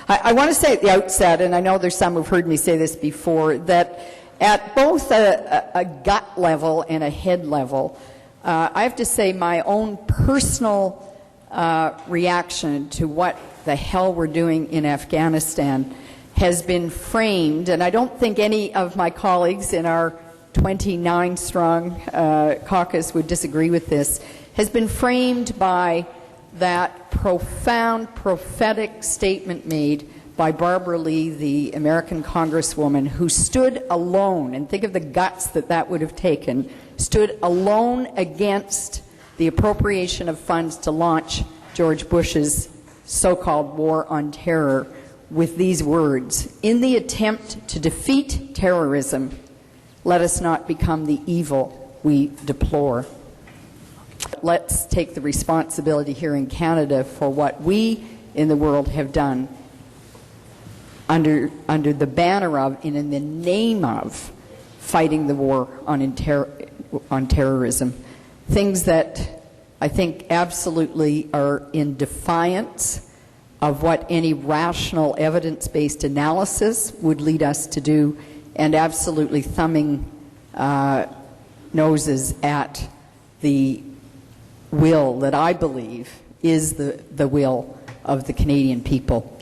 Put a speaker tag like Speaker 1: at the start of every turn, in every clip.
Speaker 1: I want to say at the outset, and I know there's some who've heard me say this before, that at both a gut level and a head level, I have to say my own personal reaction to what the hell we're doing in Afghanistan has been framed, and I don't think any of my colleagues in our 29-strong caucus would disagree with this, has been framed by that profound prophetic statement made by Barbara Lee, the American Congresswoman, who stood alone, and think of the guts that that would have taken, stood alone against the appropriation of funds to launch George Bush's so-called war on terror with these words: "In the attempt to defeat terrorism, let us not become the evil we deplore." Let's take the responsibility here in Canada for what we in the world have done under the banner of and in the name of fighting the war on terrorism. Things that I think absolutely are in defiance of what any rational evidence-based analysis would lead us to do, and absolutely thumbing noses at the will that I believe is the will of the Canadian people.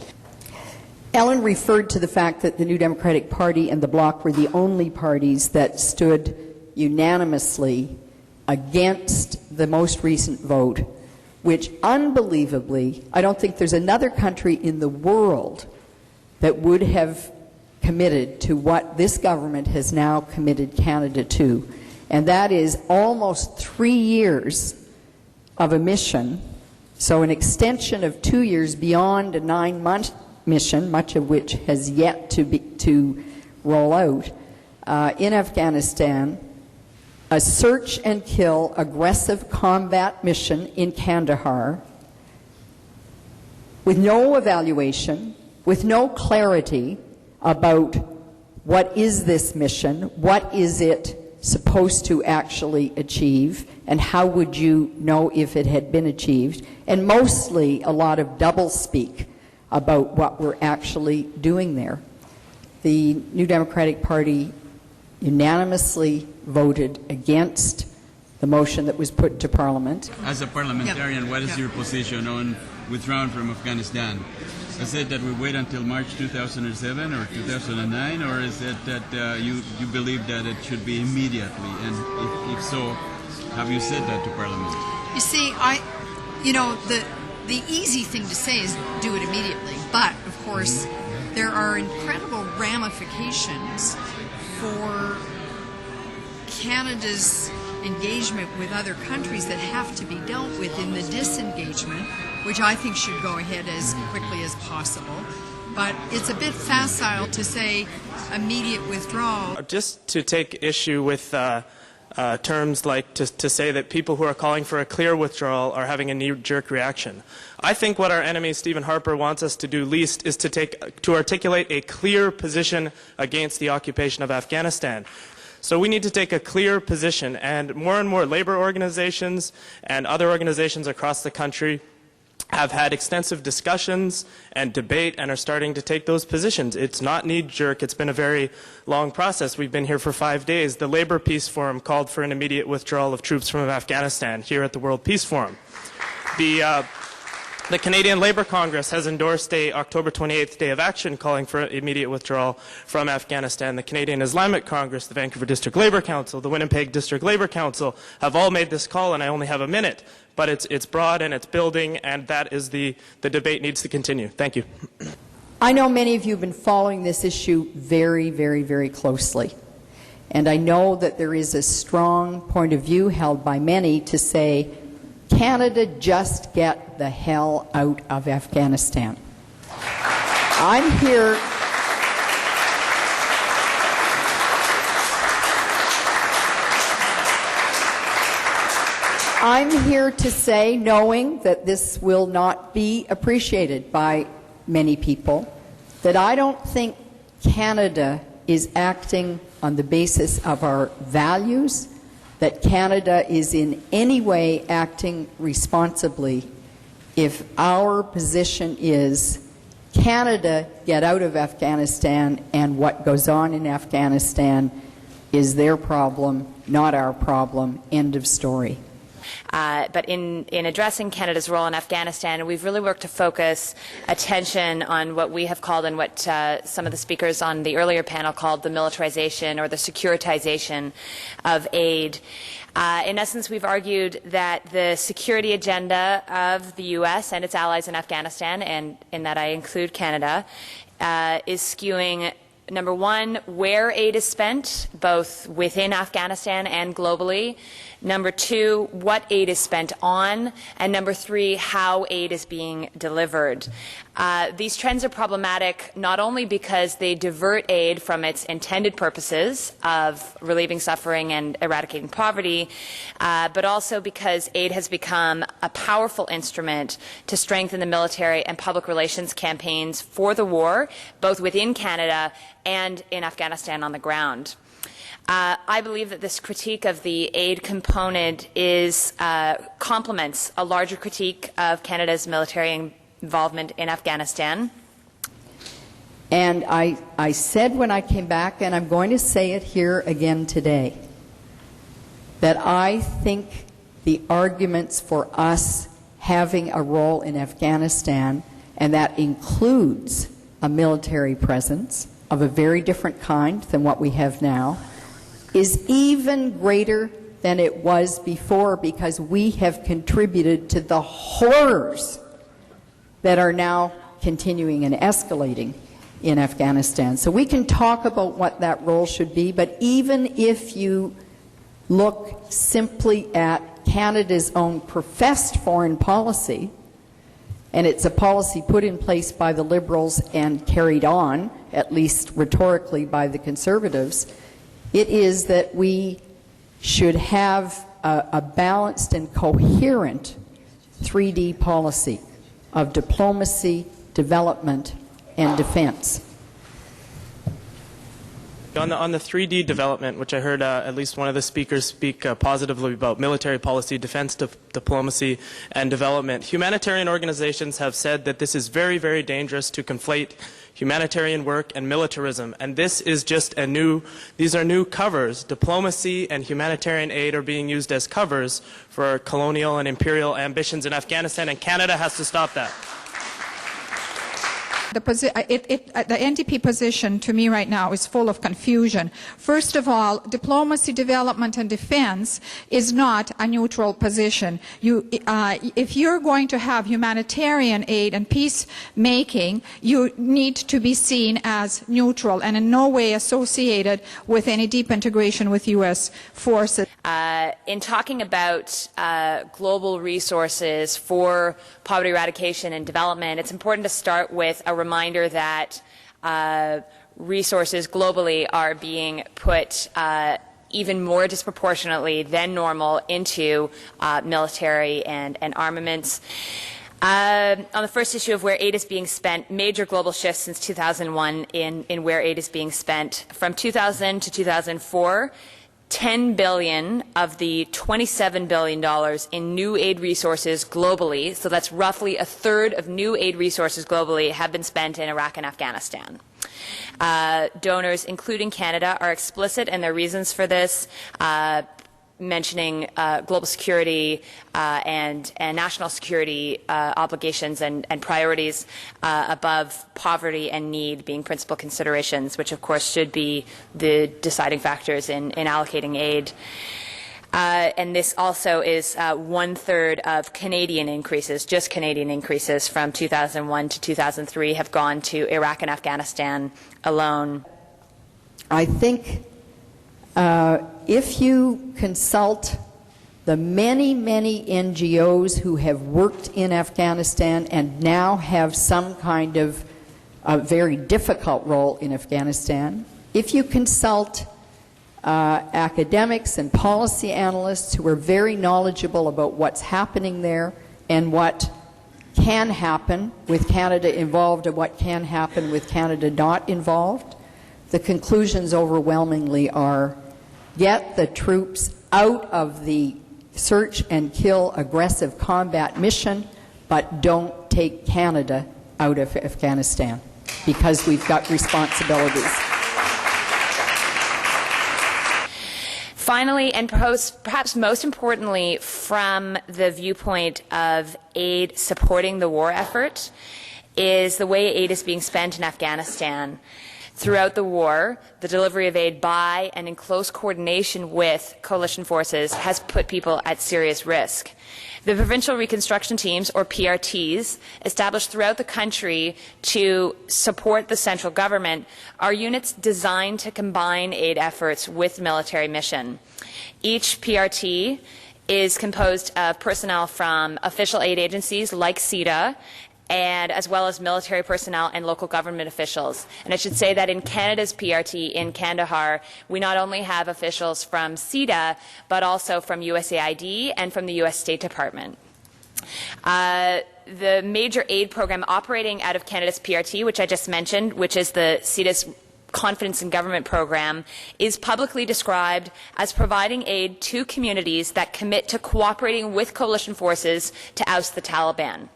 Speaker 1: Ellen referred to the fact that the New Democratic Party and the Bloc were the only parties that stood unanimously against the most recent vote, which unbelievably, I don't think there's another country in the world that would have committed to what this government has now committed Canada to, and that is almost 3 years of a mission, so an extension of 2 years beyond a 9-month mission, much of which has yet to roll out, in Afghanistan, a search and kill aggressive combat mission in Kandahar with no evaluation, with no clarity about what is this mission, what is it supposed to actually achieve, and how would you know if it had been achieved, and mostly a lot of doublespeak about what we're actually doing there. The New Democratic Party unanimously voted against the motion that was put to Parliament.
Speaker 2: As a parliamentarian, what is your position on withdrawing from Afghanistan? Is it that we wait until March 2007 or 2009, or is it that you believe that it should be immediately? And if so, have you said that to Parliament?
Speaker 3: You see, the easy thing to say is do it immediately, but of course there are incredible ramifications for Canada's engagement with other countries that have to be dealt with in the disengagement, which I think should go ahead as quickly as possible. But it's a bit facile to say immediate withdrawal.
Speaker 4: Just to take issue with terms like to say that people who are calling for a clear withdrawal are having a knee-jerk reaction. I think what our enemy Stephen Harper wants us to do least is to articulate a clear position against the occupation of Afghanistan. So we need to take a clear position, and more labor organizations and other organizations across the country have had extensive discussions and debate and are starting to take those positions. It's not knee-jerk. It's been a very long process. We've been here for 5 days. The Labour Peace Forum called for an immediate withdrawal of troops from Afghanistan here at the World Peace Forum. The Canadian Labour Congress has endorsed a October 28th Day of Action calling for immediate withdrawal from Afghanistan. The Canadian Islamic Congress, the Vancouver District Labour Council, the Winnipeg District Labour Council have all made this call, and I only have a minute. But it's broad and it's building, and that is the debate needs to continue. Thank you.
Speaker 1: I know many of you have been following this issue very, very, very closely. And I know that there is a strong point of view held by many to say, Canada, just get the hell out of Afghanistan. I'm here to say, knowing that this will not be appreciated by many people, that I don't think Canada is acting on the basis of our values, that Canada is in any way acting responsibly if our position is Canada get out of Afghanistan, and what goes on in Afghanistan is their problem, not our problem. End of story.
Speaker 5: But in addressing Canada's role in Afghanistan, we've really worked to focus attention on what we have called and what some of the speakers on the earlier panel called the militarization or the securitization of aid. In essence, we've argued that the security agenda of the U.S. and its allies in Afghanistan, and in that I include Canada, is skewing, number one, where aid is spent, both within Afghanistan and globally. Number two, what aid is spent on. And number three, how aid is being delivered. These trends are problematic not only because they divert aid from its intended purposes of relieving suffering and eradicating poverty, but also because aid has become a powerful instrument to strengthen the military and public relations campaigns for the war, both within Canada and in Afghanistan on the ground. I believe that this critique of the aid component complements a larger critique of Canada's military involvement in Afghanistan.
Speaker 1: And I said when I came back, and I'm going to say it here again today, that I think the arguments for us having a role in Afghanistan, and that includes a military presence of a very different kind than what we have now, is even greater than it was before, because we have contributed to the horrors that are now continuing and escalating in Afghanistan. So we can talk about what that role should be, but even if you look simply at Canada's own professed foreign policy, and it's a policy put in place by the Liberals and carried on, at least rhetorically, by the Conservatives, it is that we should have a balanced and coherent 3D policy of diplomacy, development, and defense.
Speaker 4: On the 3D development, which I heard at least one of the speakers speak positively about, military policy, defense, diplomacy, and development, humanitarian organizations have said that this is very, very dangerous to conflate humanitarian work and militarism, and this is just these are new covers. Diplomacy and humanitarian aid are being used as covers for colonial and imperial ambitions in Afghanistan, and Canada has to stop that.
Speaker 6: The NDP position to me right now is full of confusion. First of all, diplomacy, development, and defense is not a neutral position. If you're going to have humanitarian aid and peacemaking, you need to be seen as neutral and in no way associated with any deep integration with U.S. forces.
Speaker 5: In talking about global resources for poverty eradication and development, it's important to start with a reminder that resources globally are being put even more disproportionately than normal into military and armaments. On the first issue of where aid is being spent, major global shifts since 2001 in where aid is being spent. From 2000 to 2004, $10 billion of the $27 billion in new aid resources globally, so that's roughly a third of new aid resources globally, have been spent in Iraq and Afghanistan. Donors, including Canada, are explicit in their reasons for this, mentioning global security and national security obligations and priorities above poverty and need being principal considerations, which of course should be the deciding factors in allocating aid. And this also is 1/3 of Canadian increases, just Canadian increases from 2001 to 2003 have gone to Iraq and Afghanistan alone.
Speaker 1: I think if you consult the many, many NGOs who have worked in Afghanistan and now have some kind of a very difficult role in Afghanistan, if you consult academics and policy analysts who are very knowledgeable about what's happening there and what can happen with Canada involved and what can happen with Canada not involved, the conclusions overwhelmingly are: get the troops out of the search and kill aggressive combat mission, but don't take Canada out of Afghanistan because we've got responsibilities.
Speaker 5: Finally, and perhaps most importantly, from the viewpoint of aid supporting the war effort, is the way aid is being spent in Afghanistan. Throughout the war, the delivery of aid by and in close coordination with coalition forces has put people at serious risk. The Provincial Reconstruction Teams, or PRTs, established throughout the country to support the central government, are units designed to combine aid efforts with military mission. Each PRT is composed of personnel from official aid agencies like CEDA, and as well as military personnel and local government officials. And I should say that in Canada's PRT in Kandahar, we not only have officials from CEDA, but also from USAID and from the U.S. State Department. The major aid program operating out of Canada's PRT, which I just mentioned, which is the CEDA's Confidence in Government program, is publicly described as providing aid to communities that commit to cooperating with coalition forces to oust the Taliban.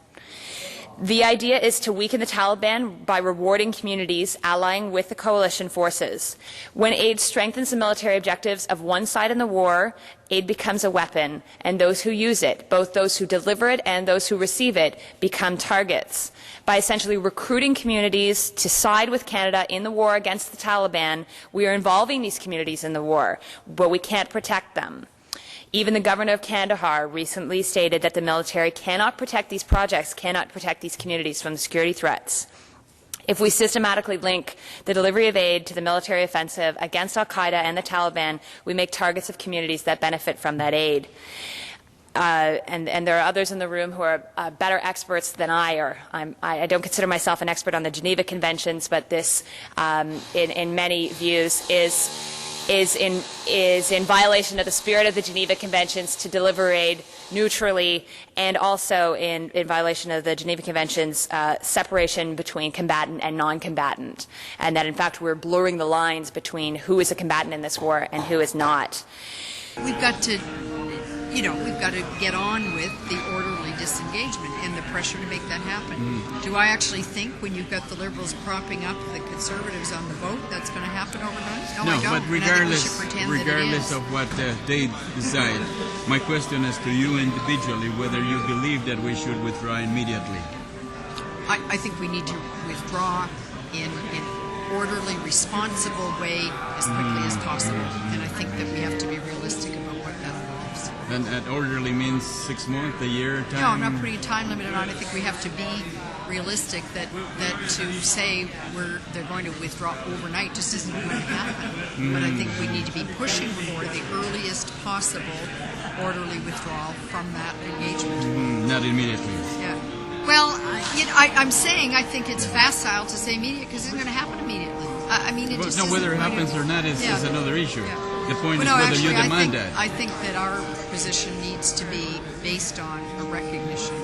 Speaker 5: The idea is to weaken the Taliban by rewarding communities allying with the coalition forces. When aid strengthens the military objectives of one side in the war, aid becomes a weapon, and those who use it, both those who deliver it and those who receive it, become targets. By essentially recruiting communities to side with Canada in the war against the Taliban, we are involving these communities in the war, but we can't protect them. Even the governor of Kandahar recently stated that the military cannot protect these projects, cannot protect these communities from the security threats. If we systematically link the delivery of aid to the military offensive against al-Qaeda and the Taliban, we make targets of communities that benefit from that aid. And there are others in the room who are better experts than I are. I don't consider myself an expert on the Geneva Conventions, but this, in many views, is in violation of the spirit of the Geneva Conventions to deliver aid neutrally, and also in violation of the Geneva Conventions separation between combatant and non-combatant, and that in fact we're blurring the lines between who is a combatant in this war and who is not.
Speaker 3: We've got to, we've got to get on with the orderly disengagement and the pressure to make that happen. Do I actually think when you've got the Liberals propping up the Conservatives on the vote, that's going to happen overnight? No, I don't.
Speaker 2: But regardless of what they decide, my question is to you individually, whether you believe that we should withdraw immediately.
Speaker 3: I think we need to withdraw in an orderly, responsible way as quickly as possible. And I think that we have to be realistic about what that involves.
Speaker 2: And that orderly means 6 months, a year, time?
Speaker 3: No, I'm not putting a time limit on it. I think we have to be realistic that to say they're going to withdraw overnight just isn't going to happen. But I think we need to be pushing for the earliest possible orderly withdrawal from that engagement.
Speaker 2: Not immediately.
Speaker 3: Yeah. Well, I'm saying I think it's facile to say immediate because it's going to happen immediately. I mean, it just
Speaker 2: whether it happens or not is another issue.
Speaker 3: Yeah.
Speaker 2: The point is
Speaker 3: no,
Speaker 2: whether
Speaker 3: actually,
Speaker 2: you demand that.
Speaker 3: I think that our position needs to be based on a recognition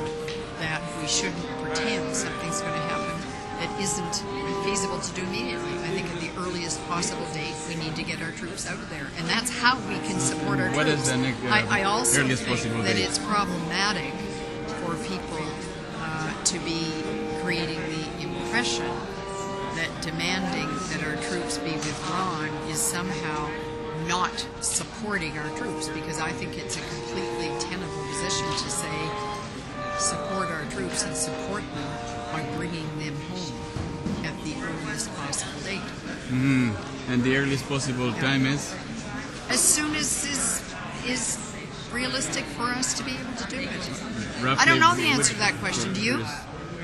Speaker 3: that we shouldn't pretend something's going to happen that isn't feasible to do immediately. I think at the earliest possible date we need to get our troops out of there, and that's how we can support our
Speaker 2: What
Speaker 3: troops.
Speaker 2: Is the
Speaker 3: I also
Speaker 2: earliest
Speaker 3: think
Speaker 2: possible
Speaker 3: that
Speaker 2: date?
Speaker 3: it's problematic for people to be creating the impression that demanding that our troops be withdrawn is somehow not supporting our troops, because I think it's a completely tenable position to say support our troops and support them by bringing them home at the earliest possible date.
Speaker 2: And the earliest possible time is?
Speaker 3: As soon as is realistic for us to be able to do it.
Speaker 2: Roughly,
Speaker 3: I don't know the answer to that question. Do you?